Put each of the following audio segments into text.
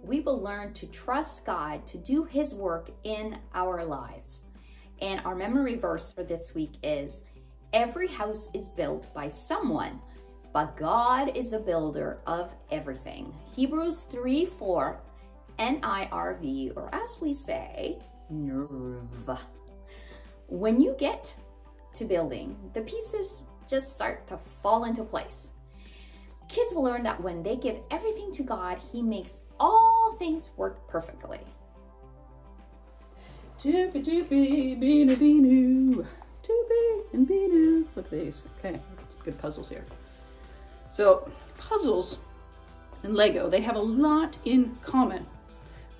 we will learn to trust God to do his work in our lives. And our memory verse for this week is, every house is built by someone, but God is the builder of everything. Hebrews 3:4, NIRV, or as we say, NIRV. When you get to building, the pieces just start to fall into place. Kids will learn that when they give everything to God, he makes all things work perfectly. Tippy tippy, beanu beanu, tippy and beanu. Look at these. Okay, some good puzzles here. So puzzles and Lego, they have a lot in common.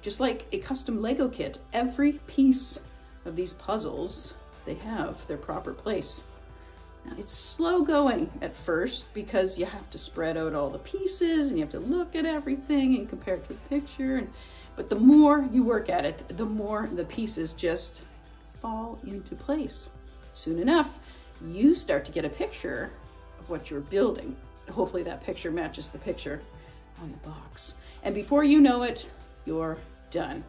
Just like a custom Lego kit, every piece of these puzzles, they have their proper place. Now, it's slow going at first because you have to spread out all the pieces and you have to look at everything and compare it to the picture. But the more you work at it, the more the pieces just fall into place. Soon enough, you start to get a picture of what you're building. Hopefully that picture matches the picture on the box. And before you know it, you're done.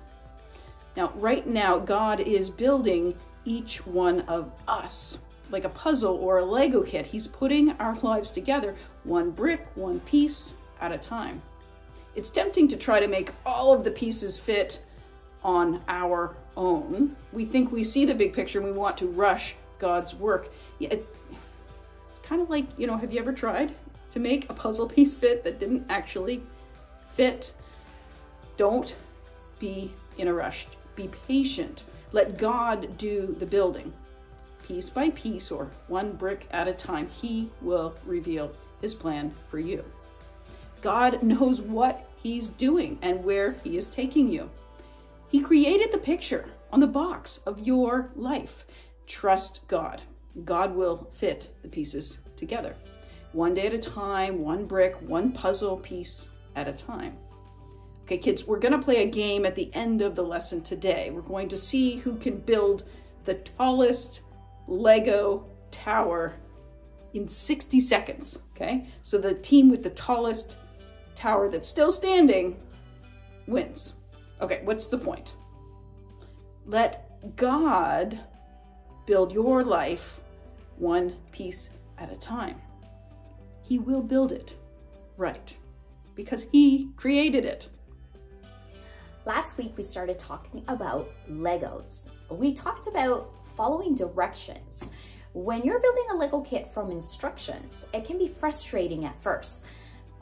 Now, right now, God is building each one of us. Like a puzzle or a Lego kit, he's putting our lives together, one brick, one piece at a time. It's tempting to try to make all of the pieces fit on our own. We think we see the big picture and we want to rush God's work. Yeah, it's kind of like, you know, have you ever tried to make a puzzle piece fit that didn't actually fit? Don't be in a rush. Be patient. Let God do the building. Piece by piece, or one brick at a time, he will reveal his plan for you. God knows what he's doing and where he is taking you. He created the picture on the box of your life. Trust God. God will fit the pieces together. One day at a time, one brick, one puzzle piece at a time. Okay, kids, we're going to play a game at the end of the lesson today. We're going to see who can build the tallest Lego tower in 60 seconds, okay? So the team with the tallest tower that's still standing wins. Okay, what's the point? Let God build your life one piece at a time. He will build it right because he created it. Last week, we started talking about Legos. We talked about following directions. When you're building a Lego kit from instructions, it can be frustrating at first,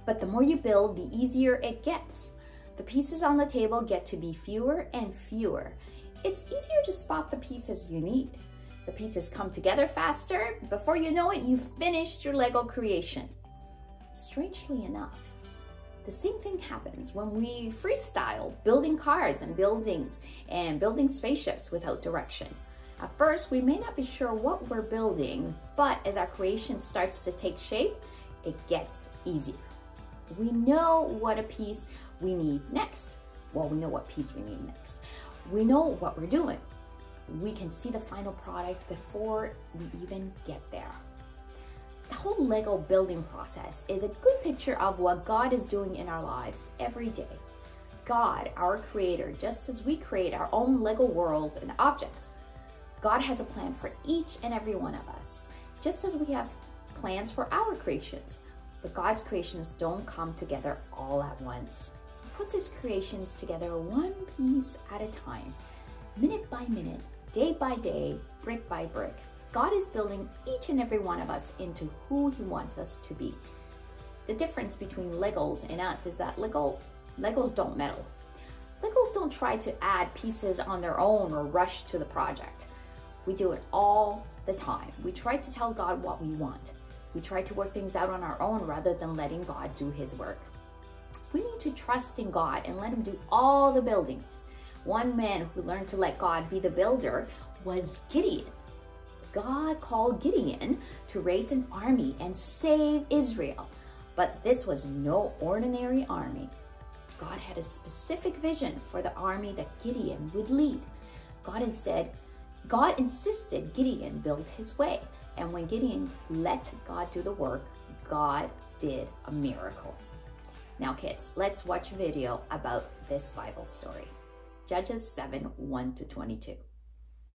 but the more you build, the easier it gets. The pieces on the table get to be fewer and fewer. It's easier to spot the pieces you need. The pieces come together faster. Before you know it, you've finished your Lego creation. Strangely enough, the same thing happens when we freestyle, building cars and buildings and building spaceships without direction. At first, we may not be sure what we're building, but as our creation starts to take shape, it gets easier. We know what a piece we need next. Well, we know what piece we need next. We know what we're doing. We can see the final product before we even get there. The whole Lego building process is a good picture of what God is doing in our lives every day. God, our creator, just as we create our own Lego worlds and objects, God has a plan for each and every one of us, just as we have plans for our creations. But God's creations don't come together all at once. He puts his creations together one piece at a time, minute by minute, day by day, brick by brick. God is building each and every one of us into who he wants us to be. The difference between Legos and us is that Legos don't meddle. Legos don't try to add pieces on their own or rush to the project. We do it all the time. We try to tell God what we want. We try to work things out on our own rather than letting God do his work. We need to trust in God and let him do all the building. One man who learned to let God be the builder was Gideon. God called Gideon to raise an army and save Israel. But this was no ordinary army. God had a specific vision for the army that Gideon would lead. God insisted Gideon build his way. And when Gideon let God do the work, God did a miracle. Now kids, let's watch a video about this Bible story. Judges 7, 1 to 22.